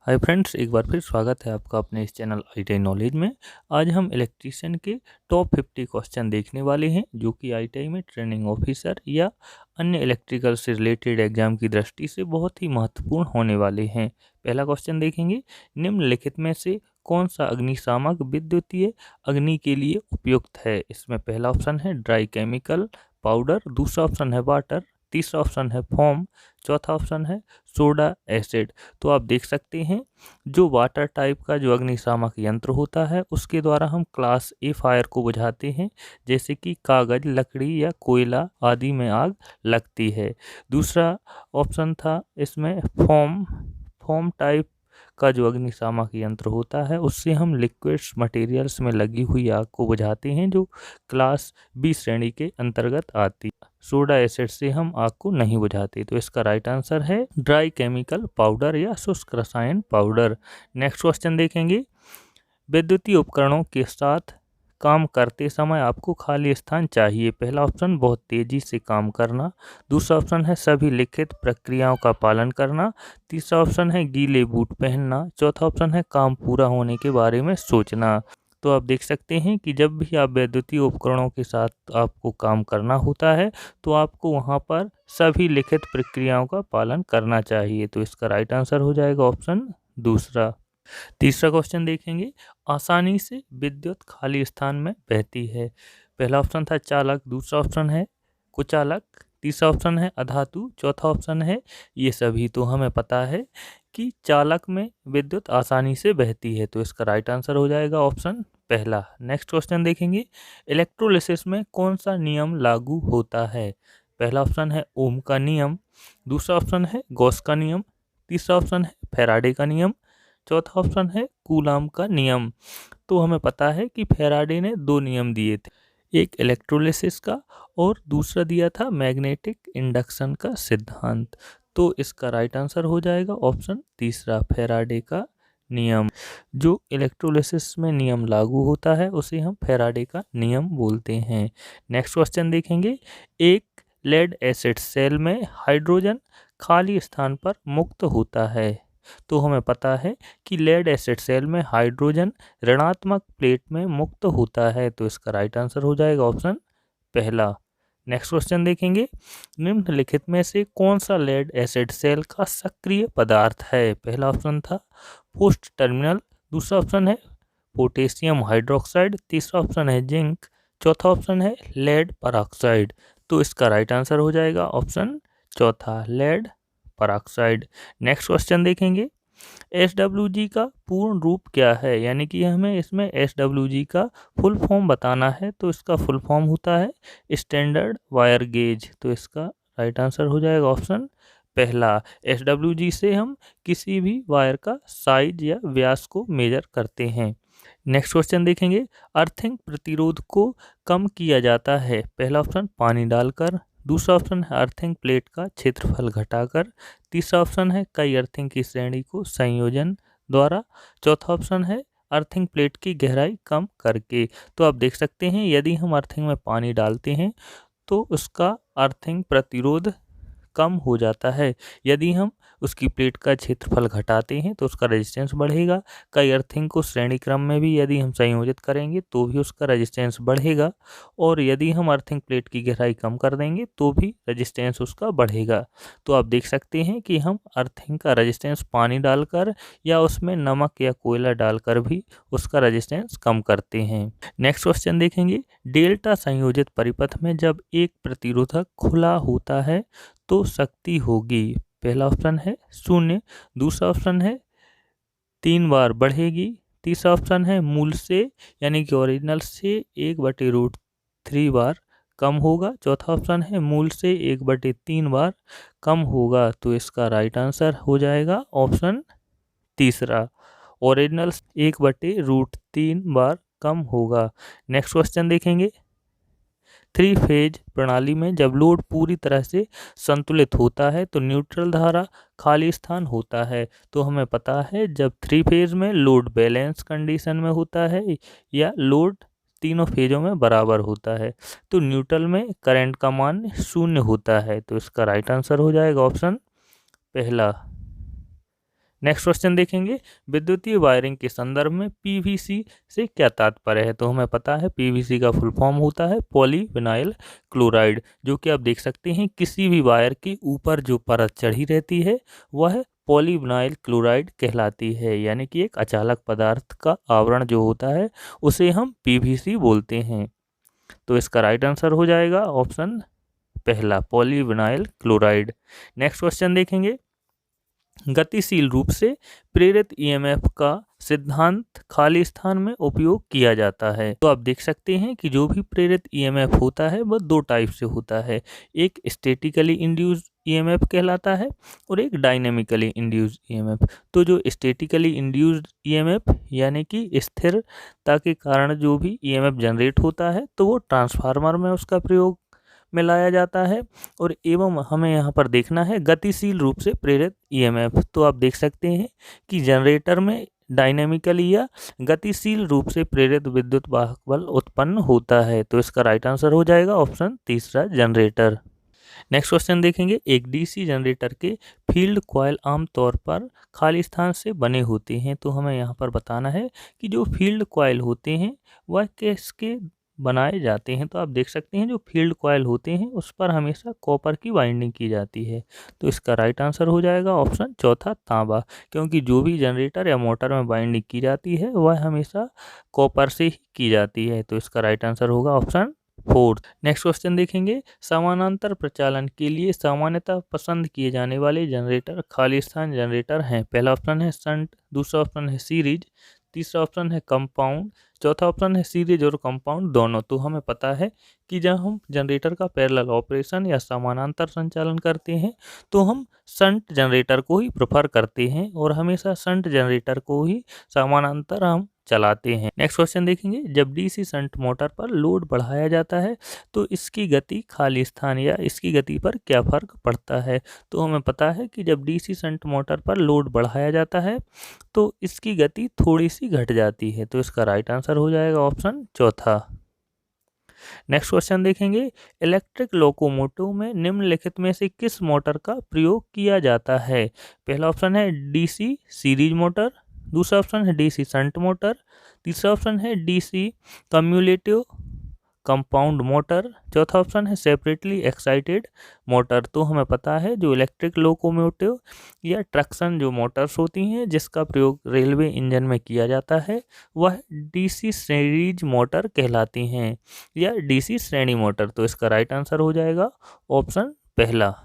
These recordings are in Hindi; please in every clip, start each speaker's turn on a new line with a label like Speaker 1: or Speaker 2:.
Speaker 1: हाय फ्रेंड्स, एक बार फिर स्वागत है आपका अपने इस चैनल आईटीआई नॉलेज में। आज हम इलेक्ट्रीशियन के टॉप 50 क्वेश्चन देखने वाले हैं जो कि आईटीआई में ट्रेनिंग ऑफिसर या अन्य इलेक्ट्रिकल से रिलेटेड एग्जाम की दृष्टि से बहुत ही महत्वपूर्ण होने वाले हैं। पहला क्वेश्चन देखेंगे, निम्नलिखित में से कौन सा अग्निशामक विद्युतीय अग्नि के लिए उपयुक्त है। इसमें पहला ऑप्शन है ड्राई केमिकल पाउडर, दूसरा ऑप्शन है वाटर, तीसरा ऑप्शन है फोम, चौथा ऑप्शन है सोडा एसिड। तो आप देख सकते हैं जो वाटर टाइप का जो अग्निशामक यंत्र होता है उसके द्वारा हम क्लास ए फायर को बुझाते हैं, जैसे कि कागज, लकड़ी या कोयला आदि में आग लगती है। दूसरा ऑप्शन था इसमें फोम फोम टाइप का जो अग्निशामक यंत्र होता है उससे हम लिक्विड्स मटेरियल्स में लगी हुई आग को बुझाते हैं जो क्लास बी श्रेणी के अंतर्गत आती है। सोडा एसिड से हम आग को नहीं बुझाते। तो इसका राइट आंसर है ड्राई केमिकल पाउडर या शुष्क रसायन पाउडर। नेक्स्ट क्वेश्चन देखेंगे, विद्युतीय उपकरणों के साथ काम करते समय आपको खाली स्थान चाहिए। पहला ऑप्शन बहुत तेजी से काम करना, दूसरा ऑप्शन है सभी लिखित प्रक्रियाओं का पालन करना, तीसरा ऑप्शन है गीले बूट पहनना, चौथा ऑप्शन है काम पूरा होने के बारे में सोचना। तो आप देख सकते हैं कि जब भी आप वैद्युतीय उपकरणों के साथ आपको काम करना होता है तो आपको वहां पर सभी लिखित प्रक्रियाओं का पालन करना चाहिए। तो इसका राइट आंसर हो जाएगा ऑप्शन दूसरा। तीसरा क्वेश्चन देखेंगे, आसानी से विद्युत खाली स्थान में बहती है। पहला ऑप्शन था चालक, दूसरा ऑप्शन है कुचालक, तीसरा ऑप्शन है अधातु, चौथा ऑप्शन है ये सभी। तो हमें पता है कि चालक में विद्युत आसानी से बहती है। तो इसका राइट आंसर हो जाएगा ऑप्शन पहला। नेक्स्ट क्वेश्चन देखेंगे, इलेक्ट्रोलिसिस में कौन सा नियम लागू होता है। पहला ऑप्शन है ओम का नियम, दूसरा ऑप्शन है गॉस का नियम, तीसरा ऑप्शन है फैराडे का नियम, चौथा ऑप्शन है कूलाम का नियम। तो हमें पता है कि फैराडे ने दो नियम दिए थे, एक इलेक्ट्रोलिसिस का और दूसरा दिया था मैग्नेटिक इंडक्शन का सिद्धांत। तो इसका राइट आंसर हो जाएगा ऑप्शन तीसरा, फैराडे का नियम। जो इलेक्ट्रोलिसिस में नियम लागू होता है उसे हम फैराडे का नियम बोलते हैं। नेक्स्ट क्वेश्चन देखेंगे, एक लेड एसिड सेल में हाइड्रोजन खाली स्थान पर मुक्त होता है। तो हमें पता है कि लेड एसिड सेल में हाइड्रोजन ऋणात्मक प्लेट में मुक्त होता है। तो इसका राइट आंसर हो जाएगा ऑप्शन पहला। नेक्स्ट क्वेश्चन देखेंगे, निम्नलिखित में से कौन सा लेड एसिड सेल का सक्रिय पदार्थ है। पहला ऑप्शन था पोस्ट टर्मिनल, दूसरा ऑप्शन है पोटेशियम हाइड्रोक्साइड, तीसरा ऑप्शन है जिंक, चौथा ऑप्शन है लेड परऑक्साइड। तो इसका राइट आंसर हो जाएगा ऑप्शन चौथा, लेड परऑक्साइड। नेक्स्ट क्वेश्चन देखेंगे, SWG का पूर्ण रूप क्या है, यानी कि हमें इसमें SWG का फुल फॉर्म बताना है। तो इसका फुल फॉर्म होता है स्टैंडर्ड वायर गेज। तो इसका राइट आंसर हो जाएगा ऑप्शन पहला। SWG से हम किसी भी वायर का साइज या व्यास को मेजर करते हैं। नेक्स्ट क्वेश्चन देखेंगे, अर्थिंग प्रतिरोध को कम किया जाता है। पहला ऑप्शन पानी डालकर, दूसरा ऑप्शन है अर्थिंग प्लेट का क्षेत्रफल घटाकर, तीसरा ऑप्शन है कई अर्थिंग की श्रेणी को संयोजन द्वारा, चौथा ऑप्शन है अर्थिंग प्लेट की गहराई कम करके। तो आप देख सकते हैं यदि हम अर्थिंग में पानी डालते हैं तो उसका अर्थिंग प्रतिरोध कम हो जाता है। यदि हम उसकी प्लेट का क्षेत्रफल घटाते हैं तो उसका रेजिस्टेंस बढ़ेगा। कई अर्थिंग को श्रेणी क्रम में भी यदि हम संयोजित करेंगे तो भी उसका रेजिस्टेंस बढ़ेगा, और यदि हम अर्थिंग प्लेट की गहराई कम कर देंगे तो भी रेजिस्टेंस उसका बढ़ेगा। तो आप देख सकते हैं कि हम अर्थिंग का रेजिस्टेंस पानी डालकर या उसमें नमक या कोयला डालकर भी उसका रेजिस्टेंस कम करते हैं। नेक्स्ट क्वेश्चन देखेंगे, डेल्टा संयोजित परिपथ में जब एक प्रतिरोधक खुला होता है तो शक्ति होगी। पहला ऑप्शन है 0, दूसरा ऑप्शन है 3 बार बढ़ेगी, तीसरा ऑप्शन है मूल से यानी कि ओरिजिनल से 1/√3 बार कम होगा, चौथा ऑप्शन है मूल से 1/3 बार कम होगा। तो इसका राइट आंसर हो जाएगा ऑप्शन तीसरा, ओरिजिनल 1/√3 बार कम होगा। नेक्स्ट क्वेश्चन देखेंगे, 3 फेज प्रणाली में जब लोड पूरी तरह से संतुलित होता है तो न्यूट्रल धारा खाली स्थान होता है। तो हमें पता है जब 3 फेज में लोड बैलेंस कंडीशन में होता है या लोड तीनों फेजों में बराबर होता है तो न्यूट्रल में करंट का मान 0 होता है। तो इसका राइट आंसर हो जाएगा ऑप्शन पहला। नेक्स्ट क्वेश्चन देखेंगे, विद्युतीय वायरिंग के संदर्भ में पीवीसी से क्या तात्पर्य है। तो हमें पता है पीवीसी का फुल फॉर्म होता है पॉलीविनाइल क्लोराइड, जो कि आप देख सकते हैं किसी भी वायर के ऊपर जो परत चढ़ी रहती है वह पॉलीविनाइल क्लोराइड कहलाती है, यानी कि एक अचालक पदार्थ का आवरण जो होता है उसे हम पीवीसी बोलते हैं। तो इसका राइट आंसर हो जाएगा ऑप्शन पहला, पॉलीविनाइल क्लोराइड। नेक्स्ट क्वेश्चन देखेंगे, गतिशील रूप से प्रेरित ईएमएफ का सिद्धांत खाली स्थान में उपयोग किया जाता है। तो आप देख सकते हैं कि जो भी प्रेरित ईएमएफ होता है वह दो टाइप से होता है, एक स्टैटिकली इंड्यूस्ड ईएमएफ कहलाता है और एक डायनेमिकली इंड्यूस्ड ईएमएफ। तो जो स्टैटिकली इंड्यूस्ड ईएमएफ यानी कि स्थिरता के कारण जो भी ईएमएफ जनरेट होता है तो वो ट्रांसफार्मर में उसका प्रयोग में लाया जाता है, और एवं हमें यहाँ पर देखना है गतिशील रूप से प्रेरित ईएमएफ। तो आप देख सकते हैं कि जनरेटर में डायनेमिकली या गतिशील रूप से प्रेरित विद्युत वाहक बल उत्पन्न होता है। तो इसका राइट आंसर हो जाएगा ऑप्शन तीसरा, जनरेटर। नेक्स्ट क्वेश्चन देखेंगे, एक डीसी जनरेटर के फील्ड कॉइल आमतौर पर खाली स्थान से बने होते हैं। तो हमें यहाँ पर बताना है कि जो फील्ड कॉइल होते हैं वह किसके बनाए जाते हैं। तो आप देख सकते हैं जो फील्ड कॉइल होते हैं उस पर हमेशा कॉपर की वाइंडिंग की जाती है। तो इसका राइट आंसर हो जाएगा ऑप्शन चौथा, तांबा, क्योंकि जो भी जनरेटर या मोटर में वाइंडिंग की जाती है वह हमेशा कॉपर से ही की जाती है। तो इसका राइट आंसर होगा ऑप्शन फोर्थ। नेक्स्ट क्वेश्चन देखेंगे, समानांतर प्रचालन के लिए सामान्यतः पसंद किए जाने वाले जनरेटर खाली स्थान जनरेटर हैं। पहला ऑप्शन है शंट, दूसरा ऑप्शन है सीरीज, तीसरा ऑप्शन है कंपाउंड, चौथा ऑप्शन है सीरीज और कंपाउंड दोनों। तो हमें पता है कि जब हम जनरेटर का पैरेलल ऑपरेशन या समानांतर संचालन करते हैं तो हम शंट जनरेटर को ही प्रेफर करते हैं और हमेशा शंट जनरेटर को ही समानांतर हम चलाते हैं। नेक्स्ट क्वेश्चन देखेंगे, जब डीसी शंट मोटर पर लोड बढ़ाया जाता है तो इसकी गति खाली स्थान या इसकी गति पर क्या फर्क पड़ता है। तो हमें पता है कि जब डीसी शंट मोटर पर लोड बढ़ाया जाता है तो इसकी गति थोड़ी सी घट जाती है। तो इसका राइट आंसर हो जाएगा ऑप्शन चौथा। नेक्स्ट क्वेश्चन देखेंगे, इलेक्ट्रिक लोकोमोटिव में निम्नलिखित में से किस मोटर का प्रयोग किया जाता है। पहला ऑप्शन है डीसी सीरीज मोटर, दूसरा ऑप्शन है डीसी शंट मोटर, तीसरा ऑप्शन है डीसी कम्युलेटिव कंपाउंड मोटर, चौथा ऑप्शन है सेपरेटली एक्साइटेड मोटर। तो हमें पता है जो इलेक्ट्रिक लोकोमोटिव या ट्रक्शन जो मोटर्स होती हैं जिसका प्रयोग रेलवे इंजन में किया जाता है वह डीसी सीरीज मोटर कहलाती हैं या डीसी श्रेणी मोटर। तो इसका राइट आंसर हो जाएगा ऑप्शन पहला।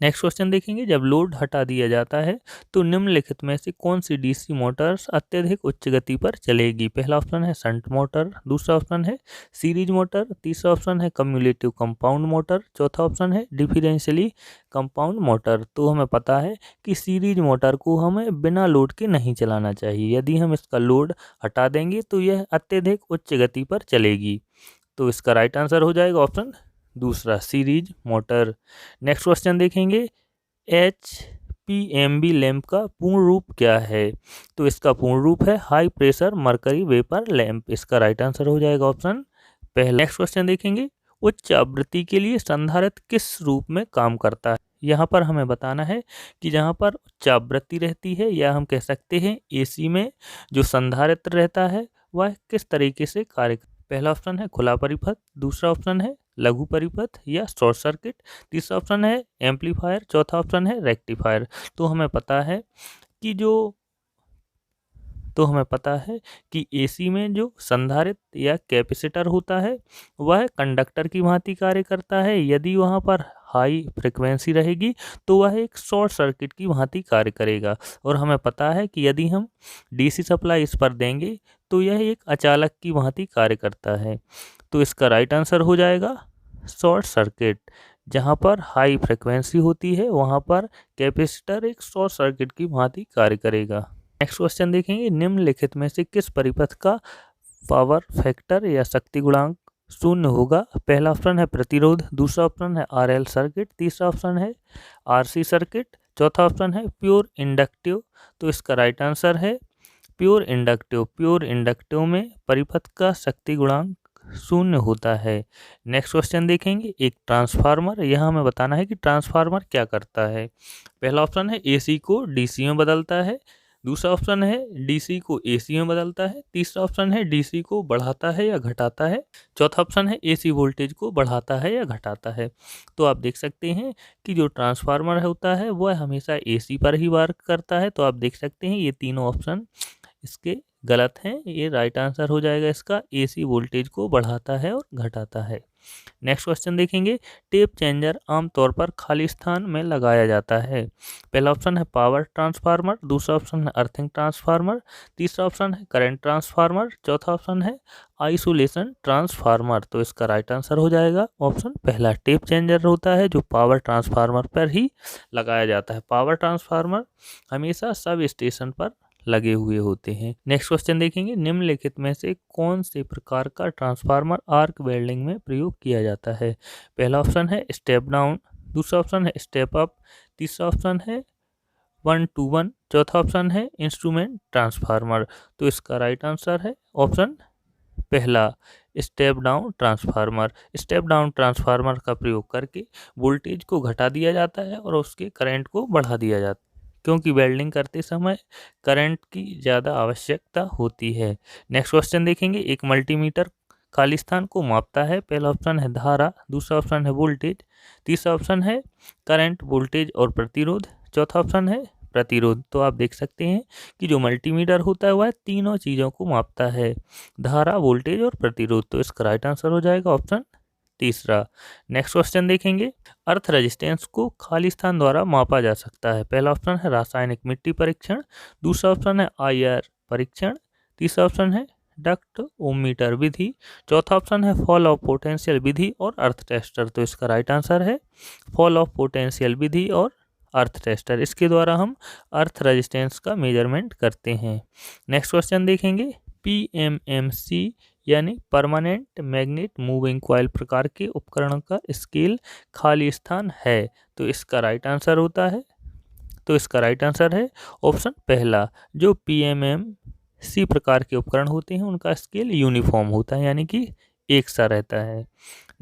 Speaker 1: नेक्स्ट क्वेश्चन देखेंगे, जब लोड हटा दिया जाता है तो निम्नलिखित में से कौन सी डीसी मोटर्स अत्यधिक उच्च गति पर चलेगी। पहला ऑप्शन है शंट मोटर, दूसरा ऑप्शन है सीरीज मोटर, तीसरा ऑप्शन है कम्युलेटिव कंपाउंड मोटर, चौथा ऑप्शन है डिफरेंशियली कंपाउंड मोटर। तो हमें पता है कि सीरीज मोटर को हमें बिना लोड के नहीं चलाना चाहिए, यदि हम इसका लोड हटा देंगे तो यह अत्यधिक उच्च गति पर चलेगी। तो इसका राइट आंसर हो जाएगा ऑप्शन दूसरा, सीरीज मोटर। नेक्स्ट क्वेश्चन देखेंगे, HPMB लैंप का पूर्ण रूप क्या है। तो इसका पूर्ण रूप है high pressure mercury vapour lamp. इसका राइट आंसर हो जाएगा ऑप्शन पहला। नेक्स्ट क्वेश्चन देखेंगे, उच्च आवृत्ति के लिए संधारित्र किस रूप में काम करता है। यहाँ पर हमें बताना है कि जहाँ पर उच्च आवृत्ति रहती है या हम कह सकते हैं AC में जो संधारित्र रहता है वह किस तरीके से कार्य। पहला ऑप्शन है खुला परिपथ, दूसरा ऑप्शन है लघु परिपथ या शॉर्ट सर्किट, तीसरा ऑप्शन है एम्पलीफायर, चौथा ऑप्शन है रेक्टिफायर। तो हमें पता है कि AC में जो संधारित्र या कैपेसिटर होता है वह कंडक्टर की भांति कार्य करता है। यदि वहाँ पर हाई फ्रिक्वेंसी रहेगी तो वह एक शॉर्ट सर्किट की भांति कार्य करेगा, और हमें पता है कि यदि हम DC सप्लाई इस पर देंगे तो यह एक अचालक की भांति कार्य करता है। तो इसका राइट आंसर हो जाएगा शॉर्ट सर्किट। जहाँ पर हाई फ्रिक्वेंसी होती है वहाँ पर कैपेसिटर एक शॉर्ट सर्किट की भांति कार्य करेगा। नेक्स्ट क्वेश्चन देखेंगे, निम्नलिखित में से किस परिपथ का पावर फैक्टर या शक्ति गुणांक शून्य होगा। पहला ऑप्शन है प्रतिरोध, दूसरा ऑप्शन है RL सर्किट, तीसरा ऑप्शन है RC सर्किट, चौथा ऑप्शन है प्योर इंडक्टिव। तो इसका राइट आंसर है प्योर इंडक्टिव। प्योर इंडक्टिव में परिपथ का शक्ति गुणांक शून्य होता है। नेक्स्ट क्वेश्चन देखेंगे, एक ट्रांसफार्मर, यहाँ हमें बताना है कि ट्रांसफार्मर क्या करता है। पहला ऑप्शन है एसी को डीसी में बदलता है, दूसरा ऑप्शन है डीसी को एसी में बदलता है, तीसरा ऑप्शन है डीसी को बढ़ाता है या घटाता है, चौथा ऑप्शन है एसी वोल्टेज को बढ़ाता है या घटाता है। तो आप देख सकते हैं कि जो ट्रांसफार्मर होता है वह हमेशा एसी पर ही वर्क करता है। तो आप देख सकते हैं ये तीनों ऑप्शन इसके गलत हैं। ये राइट आंसर हो जाएगा इसका, एसी वोल्टेज को बढ़ाता है और घटाता है। नेक्स्ट क्वेश्चन देखेंगे, टेप चेंजर आमतौर पर खाली स्थान में लगाया जाता है। पहला ऑप्शन है पावर ट्रांसफार्मर, दूसरा ऑप्शन है अर्थिंग ट्रांसफार्मर, तीसरा ऑप्शन है करंट ट्रांसफार्मर, चौथा ऑप्शन है आइसोलेशन ट्रांसफार्मर। तो इसका राइट आंसर हो जाएगा ऑप्शन पहला, टेप चेंजर होता है जो पावर ट्रांसफार्मर पर ही लगाया जाता है। पावर ट्रांसफार्मर हमेशा सब स्टेशन पर लगे हुए होते हैं। नेक्स्ट क्वेश्चन देखेंगे, निम्नलिखित में से कौन से प्रकार का ट्रांसफार्मर आर्क वेल्डिंग में प्रयोग किया जाता है। पहला ऑप्शन है स्टेप डाउन, दूसरा ऑप्शन है स्टेप अप, तीसरा ऑप्शन है 1-to-1, चौथा ऑप्शन है इंस्ट्रूमेंट ट्रांसफार्मर। तो इसका राइट आंसर है ऑप्शन पहला, step down transformer. Step down transformer का प्रयोग करके वोल्टेज को घटा दिया जाता है और उसके करंट को बढ़ा दिया जाता है, क्योंकि वेल्डिंग करते समय करंट की ज़्यादा आवश्यकता होती है। नेक्स्ट क्वेश्चन देखेंगे, एक मल्टीमीटर खाली स्थान को मापता है। पहला ऑप्शन है धारा, दूसरा ऑप्शन है वोल्टेज, तीसरा ऑप्शन है करंट, वोल्टेज और प्रतिरोध, चौथा ऑप्शन है प्रतिरोध। तो आप देख सकते हैं कि जो मल्टीमीटर होता है वह तीनों चीज़ों को मापता है, धारा, वोल्टेज और प्रतिरोध। तो इसका राइट आंसर हो जाएगा ऑप्शन तीसरा। नेक्स्ट क्वेश्चन देखेंगे, अर्थ रेजिस्टेंस को खाली स्थान द्वारा मापा जा सकता है। पहला ऑप्शन है रासायनिक मिट्टी परीक्षण, दूसरा ऑप्शन है IR परीक्षण, तीसरा ऑप्शन है डक्ट ओमीटर विधि, चौथा ऑप्शन है फॉल ऑफ पोटेंशियल विधि और अर्थ टेस्टर। तो इसका राइट आंसर है फॉल ऑफ पोटेंशियल विधि और अर्थ टेस्टर। इसके द्वारा हम अर्थ रेजिस्टेंस का मेजरमेंट करते हैं। नेक्स्ट क्वेश्चन देखेंगे, PMMC यानी परमानेंट मैग्नेट मूविंग कॉइल प्रकार के उपकरण का स्केल खाली स्थान है। तो इसका राइट आंसर होता है, तो इसका राइट आंसर है ऑप्शन पहला, जो PMMC प्रकार के उपकरण होते हैं उनका स्केल यूनिफॉर्म होता है, यानी कि एक सा रहता है।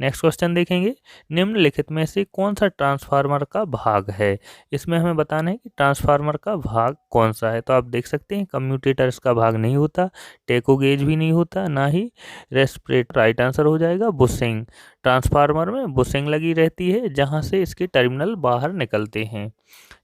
Speaker 1: नेक्स्ट क्वेश्चन देखेंगे, निम्नलिखित में से कौन सा ट्रांसफार्मर का भाग है। इसमें हमें बताना है कि ट्रांसफार्मर का भाग कौन सा है। तो आप देख सकते हैं कम्यूटेटर इसका भाग नहीं होता, टेको गेज भी नहीं होता, ना ही रेस्पिरेटर। राइट आंसर हो जाएगा बुशिंग। ट्रांसफार्मर में बुशिंग लगी रहती है जहां से इसके टर्मिनल बाहर निकलते हैं।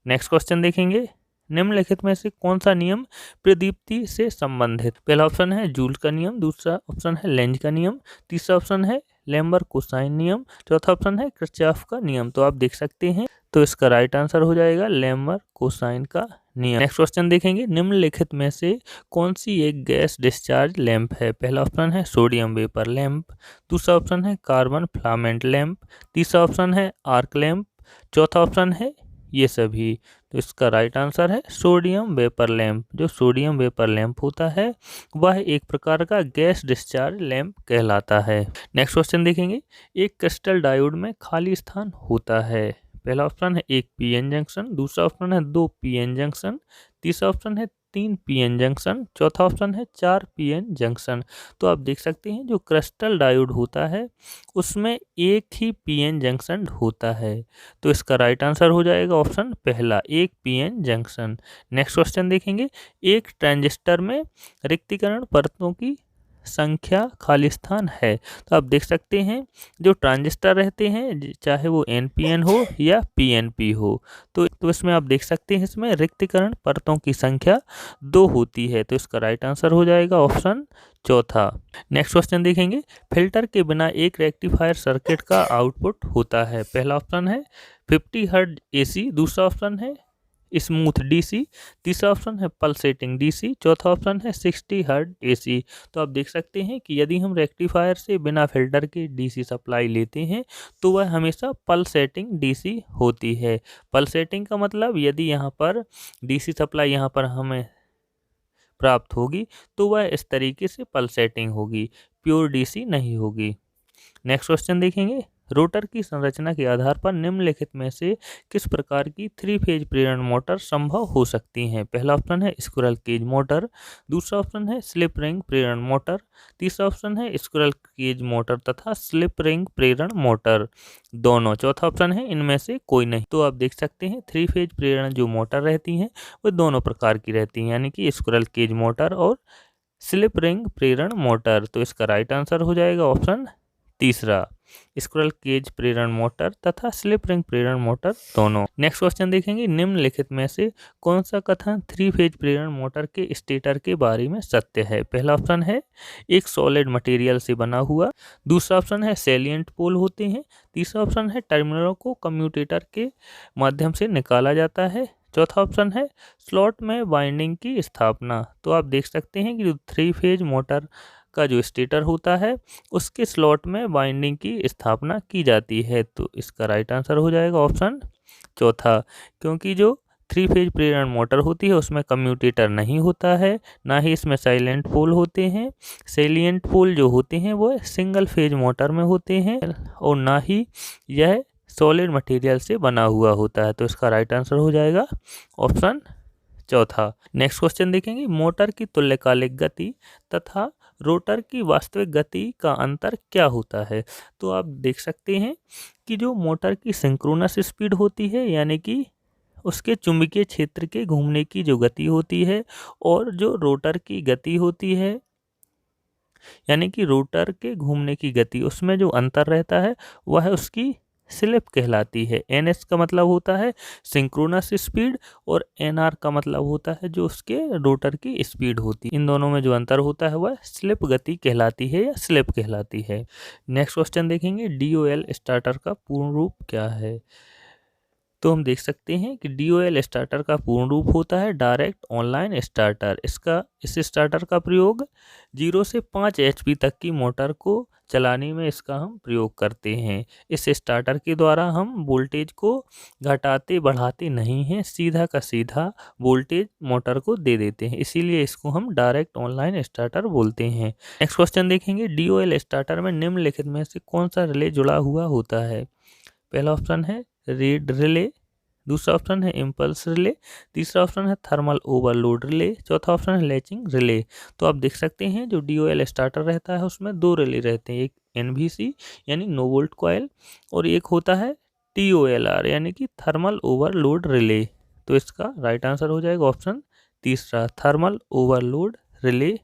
Speaker 1: नेक्स्ट क्वेश्चन देखेंगे, निम्नलिखित में से कौन सा नियम प्रदीप्ति से संबंधित। पहला ऑप्शन है जूल का नियम, दूसरा ऑप्शन है लेंज का नियम, तीसरा ऑप्शन है लेम्बर कोसाइन नियम, चौथा ऑप्शन है किरचॉफ का नियम। तो आप देख सकते हैं, तो इसका राइट आंसर हो जाएगा लेम्बर कोसाइन का नियम। नेक्स्ट क्वेश्चन देखेंगे, निम्नलिखित में से कौन सी एक गैस डिस्चार्ज लैंप है। पहला ऑप्शन है सोडियम वेपर लैंप, दूसरा ऑप्शन है कार्बन फिलामेंट लैंप, तीसरा ऑप्शन है आर्क लैंप, चौथा ऑप्शन है ये सभी। तो इसका राइट आंसर है सोडियम वेपर लैंप। जो सोडियम वेपर लैंप होता है वह एक प्रकार का गैस डिस्चार्ज लैंप कहलाता है। नेक्स्ट क्वेश्चन देखेंगे, एक क्रिस्टल डायोड में खाली स्थान होता है। पहला ऑप्शन है एक PN जंक्शन, दूसरा ऑप्शन है 2 PN जंक्शन, तीसरा ऑप्शन है 3 PN जंक्शन, चौथा ऑप्शन है 4 PN जंक्शन। तो आप देख सकते हैं जो क्रिस्टल डायोड होता है उसमें एक ही PN जंक्शन होता है। तो इसका राइट आंसर हो जाएगा ऑप्शन पहला, एक PN जंक्शन। नेक्स्ट क्वेश्चन देखेंगे, एक ट्रांजिस्टर में रिक्तीकरण परतों की संख्या खाली स्थान है। तो आप देख सकते हैं जो ट्रांजिस्टर रहते हैं चाहे वो NPN हो या PNP हो, तो इसमें आप देख सकते हैं इसमें रिक्तीकरण परतों की संख्या 2 होती है। तो इसका राइट आंसर हो जाएगा ऑप्शन चौथा। नेक्स्ट क्वेश्चन देखेंगे, फिल्टर के बिना एक रेक्टिफायर सर्किट का आउटपुट होता है। पहला ऑप्शन है 50 हर्ट्ज AC, दूसरा ऑप्शन है स्मूथ DC, तीसरा ऑप्शन है पल्सेटिंग DC, चौथा ऑप्शन है 60 हर्ट्ज AC। तो आप देख सकते हैं कि यदि हम रेक्टिफायर से बिना फिल्टर के DC सप्लाई लेते हैं तो वह हमेशा पल्सेटिंग DC होती है। पल्सेटिंग का मतलब यदि यहाँ पर DC सप्लाई यहाँ पर हमें प्राप्त होगी तो वह इस तरीके से पल्सेटिंग होगी, प्योर DC नहीं होगी। नेक्स्ट क्वेश्चन देखेंगे, रोटर की संरचना के आधार पर निम्नलिखित में से किस प्रकार की 3 फेज प्रेरण मोटर संभव हो सकती हैं? पहला ऑप्शन है स्क्विरल केज मोटर, दूसरा ऑप्शन है स्लिप रिंग प्रेरण मोटर, तीसरा ऑप्शन है स्क्विरल केज मोटर तथा स्लिप रिंग प्रेरण मोटर दोनों, चौथा ऑप्शन है इनमें से कोई नहीं। तो आप देख सकते हैं 3 फेज प्रेरण जो मोटर रहती हैं वो दोनों प्रकार की रहती हैं, यानी कि स्क्विरल केज मोटर और स्लिप रिंग प्रेरण मोटर। तो इसका राइट आंसर हो जाएगा ऑप्शन तीसरा, स्क्विरल केज प्रेरण मोटर तथा स्लिप रिंग प्रेरण मोटर दोनों। नेक्स्ट क्वेश्चन देखेंगे, निम्नलिखित में से कौन सा कथन 3 फेज प्रेरण मोटर के स्टेटर के बारे में सत्य है? पहला ऑप्शन है एक सॉलिड मटेरियल से बना हुआ, दूसरा ऑप्शन है सैलिएंट पोल होते हैं, तीसरा ऑप्शन है टर्मिनलों को कम्यूटेटर के माध्यम से निकाला जाता है, चौथा ऑप्शन है स्लॉट में वाइंडिंग की स्थापना। तो आप देख सकते हैं कि जो 3 फेज मोटर का जो स्टेटर होता है उसके स्लॉट में वाइंडिंग की स्थापना की जाती है। तो इसका राइट आंसर हो जाएगा ऑप्शन चौथा, क्योंकि जो 3 फेज प्रेरण मोटर होती है उसमें कम्यूटेटर नहीं होता है, ना ही इसमें साइलेंट पोल होते हैं। सैलिएंट पोल जो होते हैं वो सिंगल फेज मोटर में होते हैं और ना ही यह सॉलिड मटेरियल से बना हुआ होता है। तो इसका राइट आंसर हो जाएगा ऑप्शन चौथा। नेक्स्ट क्वेश्चन देखेंगे, मोटर की तुल्यकालिक गति तथा रोटर की वास्तविक गति का अंतर क्या होता है? तो आप देख सकते हैं कि जो मोटर की सिंक्रोनस स्पीड होती है, यानी कि उसके चुंबकीय क्षेत्र के घूमने की जो गति होती है, और जो रोटर की गति होती है, यानी कि रोटर के घूमने की गति, उसमें जो अंतर रहता है वह उसकी स्लिप कहलाती है। NS का मतलब होता है सिंक्रोनस स्पीड और NR का मतलब होता है जो उसके रोटर की स्पीड होती है। इन दोनों में जो अंतर होता है वह स्लिप गति कहलाती है या स्लिप कहलाती है। नेक्स्ट क्वेश्चन देखेंगे, DOL स्टार्टर का पूर्ण रूप क्या है? तो हम देख सकते हैं कि DOL स्टार्टर का पूर्ण रूप होता है डायरेक्ट ऑनलाइन स्टार्टर। इस स्टार्टर का प्रयोग 0 से 5 HP तक की मोटर को चलाने में इसका हम प्रयोग करते हैं। इस स्टार्टर के द्वारा हम वोल्टेज को घटाते बढ़ाते नहीं हैं, सीधा का सीधा वोल्टेज मोटर को दे देते हैं, इसीलिए इसको हम डायरेक्ट ऑनलाइन स्टार्टर बोलते हैं। नेक्स्ट क्वेश्चन देखेंगे, DOL स्टार्टर में निम्नलिखित में से कौन सा रिले जुड़ा हुआ होता है? पहला ऑप्शन है रीड रिले, दूसरा ऑप्शन है इम्पल्स रिले, तीसरा ऑप्शन है थर्मल ओवरलोड रिले, चौथा ऑप्शन है लैचिंग रिले। तो आप देख सकते हैं जो DOL स्टार्टर रहता है उसमें 2 रिले रहते हैं, एक NVC यानी नो वोल्ट कॉइल और एक होता है TOLR यानी कि थर्मल ओवरलोड रिले। तो इसका राइट आंसर हो जाएगा ऑप्शन तीसरा, thermal overload relay.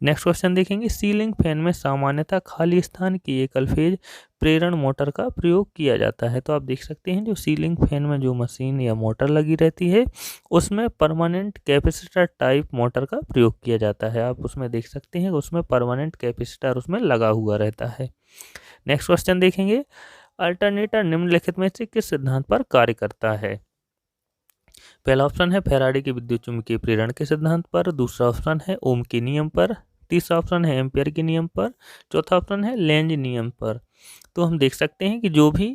Speaker 1: Next question देखेंगे, सीलिंग फैन में सामान्यतः खाली स्थान की एकल फेज प्रेरण मोटर का प्रयोग किया जाता है। तो आप देख सकते हैं जो सीलिंग फैन में जो मशीन या मोटर लगी रहती है उसमें परमानेंट कैपेसिटर टाइप मोटर का प्रयोग किया जाता है। आप उसमें देख सकते हैं उसमें परमानेंट कैपेसिटर उसमें लगा हुआ रहता है। नेक्स्ट क्वेश्चन देखेंगे, अल्टरनेटर निम्नलिखित में से किस सिद्धांत पर कार्य करता है? पहला ऑप्शन है फैराडे के विद्युत चुम्बकीय प्रेरण के सिद्धांत पर, दूसरा ऑप्शन है ओम के नियम पर, तीसरा ऑप्शन है एम्पियर के नियम पर, चौथा ऑप्शन है लेंज नियम पर। तो हम देख सकते हैं कि जो भी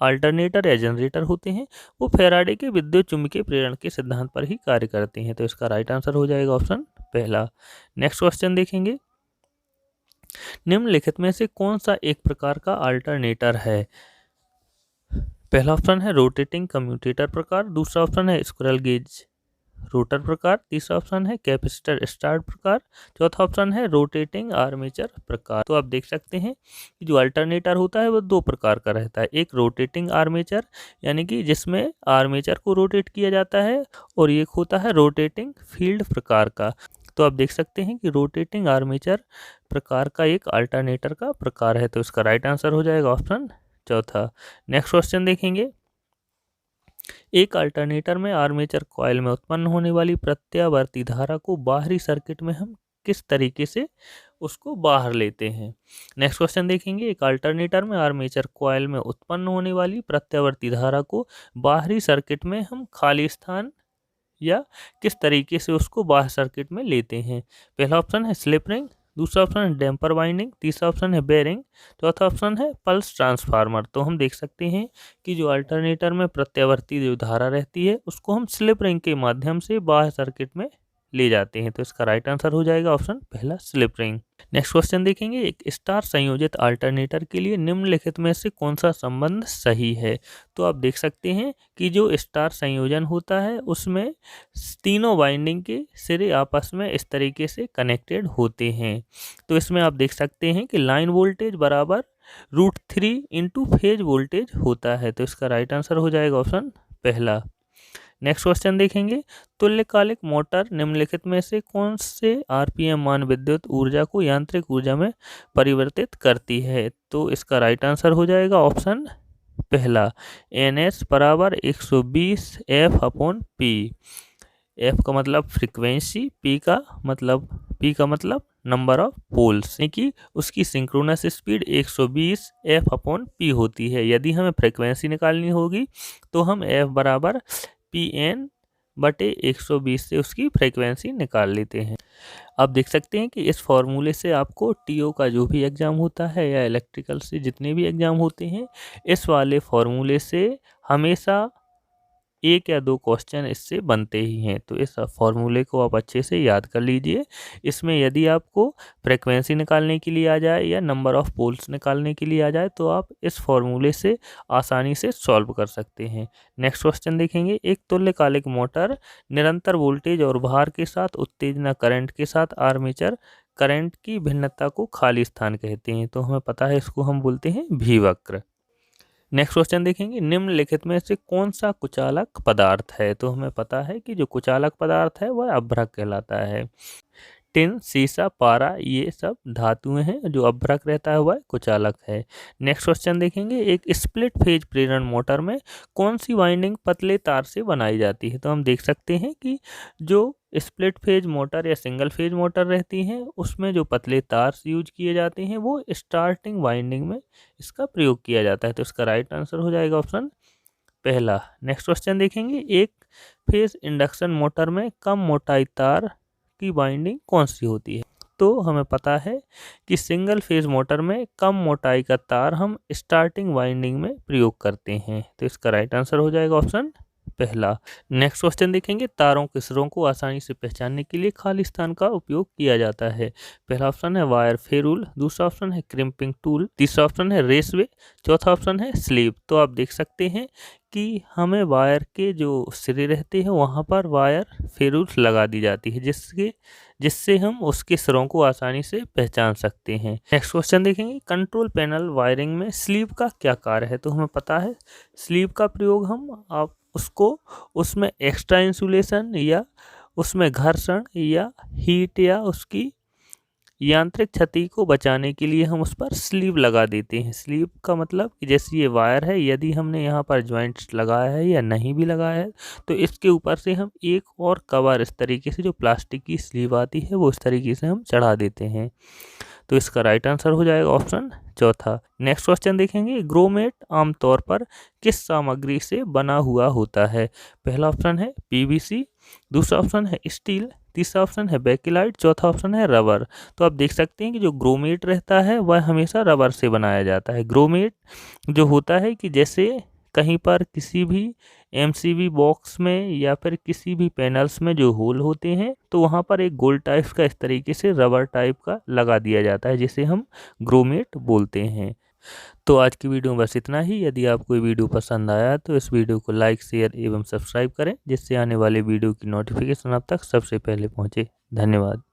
Speaker 1: अल्टरनेटर या जनरेटर होते हैं वो फैराडे के विद्युत चुम्बकीय प्रेरण के सिद्धांत पर ही कार्य करते हैं। तो इसका राइट आंसर हो जाएगा ऑप्शन पहला। नेक्स्ट क्वेश्चन देखेंगे, निम्नलिखित में से कौन सा एक प्रकार का अल्टरनेटर है? पहला ऑप्शन है रोटेटिंग कम्यूटेटर प्रकार, दूसरा ऑप्शन है स्क्विरल गेज रोटर प्रकार, तीसरा ऑप्शन है कैपेसिटर स्टार्ट प्रकार, चौथा ऑप्शन है रोटेटिंग आर्मेचर प्रकार। तो आप देख सकते हैं कि जो अल्टरनेटर होता है वो 2 प्रकार का रहता है, एक रोटेटिंग आर्मेचर यानी कि जिसमें आर्मेचर को रोटेट किया जाता है, और एक होता है रोटेटिंग फील्ड प्रकार का। तो आप देख सकते हैं कि रोटेटिंग आर्मेचर प्रकार का एक अल्टरनेटर का प्रकार है। तो इसका राइट आंसर हो जाएगा ऑप्शन चौथा। नेक्स्ट क्वेश्चन देखेंगे, एक अल्टरनेटर में आर्मेचर कॉइल में उत्पन्न होने वाली प्रत्यावर्ती धारा को बाहरी सर्किट में हम किस तरीके से उसको बाहर लेते हैं? नेक्स्ट क्वेश्चन देखेंगे, एक अल्टरनेटर में आर्मेचर कॉइल में उत्पन्न होने वाली प्रत्यावर्ती धारा को बाहरी सर्किट में हम खाली स्थान या किस तरीके से उसको बाहर सर्किट में लेते हैं? पहला ऑप्शन है स्लिप रिंग, दूसरा ऑप्शन है डैम्पर वाइंडिंग, तीसरा ऑप्शन है बेरिंग, चौथा ऑप्शन है पल्स ट्रांसफार्मर। तो हम देख सकते हैं कि जो अल्टरनेटर में प्रत्यावर्ती जो धारा रहती है उसको हम स्लिप रिंग के माध्यम से बाहर सर्किट में ले जाते हैं। तो इसका राइट आंसर हो जाएगा ऑप्शन पहला स्लिप रिंग। नेक्स्ट क्वेश्चन देखेंगे, एक स्टार संयोजित अल्टरनेटर के लिए निम्नलिखित में से कौन सा संबंध सही है। तो आप देख सकते हैं कि जो स्टार संयोजन होता है उसमें तीनों वाइंडिंग के सिरे आपस में इस तरीके से कनेक्टेड होते हैं। तो इसमें आप देख सकते हैं कि लाइन वोल्टेज बराबर √3 इंटू फेज वोल्टेज होता है। तो इसका राइट आंसर हो जाएगा ऑप्शन पहला। नेक्स्ट क्वेश्चन देखेंगे, तुल्यकालिक मोटर निम्नलिखित में से कौन से आरपीएम मान विद्युत ऊर्जा को यांत्रिक ऊर्जा में परिवर्तित करती है। तो इसका राइट आंसर हो जाएगा ऑप्शन पहला, NS बराबर 120 F/P। एफ का मतलब फ्रीक्वेंसी, पी का मतलब नंबर ऑफ पोल्स, यानी कि उसकी सिंक्रोनस स्पीड 120 F/P होती है। यदि हमें फ्रीक्वेंसी निकालनी होगी तो हम F बराबर PN/120 से उसकी फ्रीक्वेंसी निकाल लेते हैं। आप देख सकते हैं कि इस फॉर्मूले से आपको टीओ का जो भी एग्ज़ाम होता है या इलेक्ट्रिकल से जितने भी एग्ज़ाम होते हैं, इस वाले फॉर्मूले से हमेशा एक या दो क्वेश्चन इससे बनते ही हैं। तो इस फॉर्मूले को आप अच्छे से याद कर लीजिए। इसमें यदि आपको फ्रीक्वेंसी निकालने के लिए आ जाए या नंबर ऑफ पोल्स निकालने के लिए आ जाए तो आप इस फॉर्मूले से आसानी से सॉल्व कर सकते हैं। नेक्स्ट क्वेश्चन देखेंगे, एक तुल्यकालिक मोटर निरंतर वोल्टेज और भार के साथ उत्तेजना करंट के साथ आर्मेचर करंट की भिन्नता को खाली स्थान कहते हैं। तो हमें पता है इसको हम बोलते हैं भी वक्र। नेक्स्ट क्वेश्चन देखेंगे, निम्नलिखित में से कौन सा कुचालक पदार्थ है। तो हमें पता है कि जो कुचालक पदार्थ है वह अभ्रक कहलाता है। टिन, सीसा, पारा ये सब धातुएं हैं, जो अभ्रक रहता है वह कुचालक है। नेक्स्ट क्वेश्चन देखेंगे, एक स्प्लिट फेज प्रेरण मोटर में कौन सी वाइंडिंग पतले तार से बनाई जाती है। तो हम देख सकते हैं कि जो स्प्लिट फेज मोटर या सिंगल फेज मोटर रहती हैं उसमें जो पतले तार यूज किए जाते हैं वो स्टार्टिंग वाइंडिंग में इसका प्रयोग किया जाता है। तो इसका राइट आंसर हो जाएगा ऑप्शन पहला। नेक्स्ट क्वेश्चन देखेंगे, एक फेज इंडक्शन मोटर में कम मोटाई तार की वाइंडिंग कौन सी होती है। तो हमें पता है कि सिंगल फेज मोटर में कम मोटाई का तार हम स्टार्टिंग वाइंडिंग में प्रयोग करते हैं। तो इसका राइट आंसर हो जाएगा ऑप्शन पहला। नेक्स्ट क्वेश्चन देखेंगे, तारों के सिरों को आसानी से पहचानने के लिए खाली स्थान का उपयोग किया जाता है। पहला ऑप्शन है वायर फेरूल, दूसरा ऑप्शन है क्रिम्पिंग टूल, तीसरा ऑप्शन है रेसवे, चौथा ऑप्शन है स्लीव। तो आप देख सकते हैं कि हमें वायर के जो सिरे रहते हैं वहाँ पर वायर फेरूल लगा दी जाती है जिससे हम उसके सिरों को आसानी से पहचान सकते हैं। नेक्स्ट क्वेश्चन देखेंगे, कंट्रोल पैनल वायरिंग में स्लीव का क्या कार्य है। तो हमें पता है स्लीव का प्रयोग हम आप उसको उसमें एक्स्ट्रा इंसुलेशन या उसमें घर्षण या हीट या उसकी यांत्रिक क्षति को बचाने के लिए हम उस पर स्लीव लगा देते हैं। स्लीव का मतलब कि जैसे ये वायर है, यदि हमने यहाँ पर जॉइंट्स लगाया है या नहीं भी लगाया है तो इसके ऊपर से हम एक और कवर इस तरीके से जो प्लास्टिक की स्लीव आती है वो इस तरीके से हम चढ़ा देते हैं। तो इसका राइट आंसर हो जाएगा ऑप्शन चौथा। नेक्स्ट क्वेश्चन देखेंगे, ग्रोमेट आमतौर पर किस सामग्री से बना हुआ होता है। पहला ऑप्शन है पीवीसी, दूसरा ऑप्शन है स्टील, तीसरा ऑप्शन है बेकिलाइट, चौथा ऑप्शन है रबर। तो आप देख सकते हैं कि जो ग्रोमेट रहता है वह हमेशा रबर से बनाया जाता है। ग्रोमेट जो होता है कि जैसे कहीं पर किसी भी एमसीबी बॉक्स में या फिर किसी भी पैनल्स में जो होल होते हैं तो वहाँ पर एक गोल टाइप का इस तरीके से रबर टाइप का लगा दिया जाता है जिसे हम ग्रोमेट बोलते हैं। तो आज की वीडियो में बस इतना ही। यदि आपको ये वीडियो पसंद आया तो इस वीडियो को लाइक, शेयर एवं सब्सक्राइब करें जिससे आने वाले वीडियो की नोटिफिकेशन आप तक सबसे पहले पहुँचे। धन्यवाद।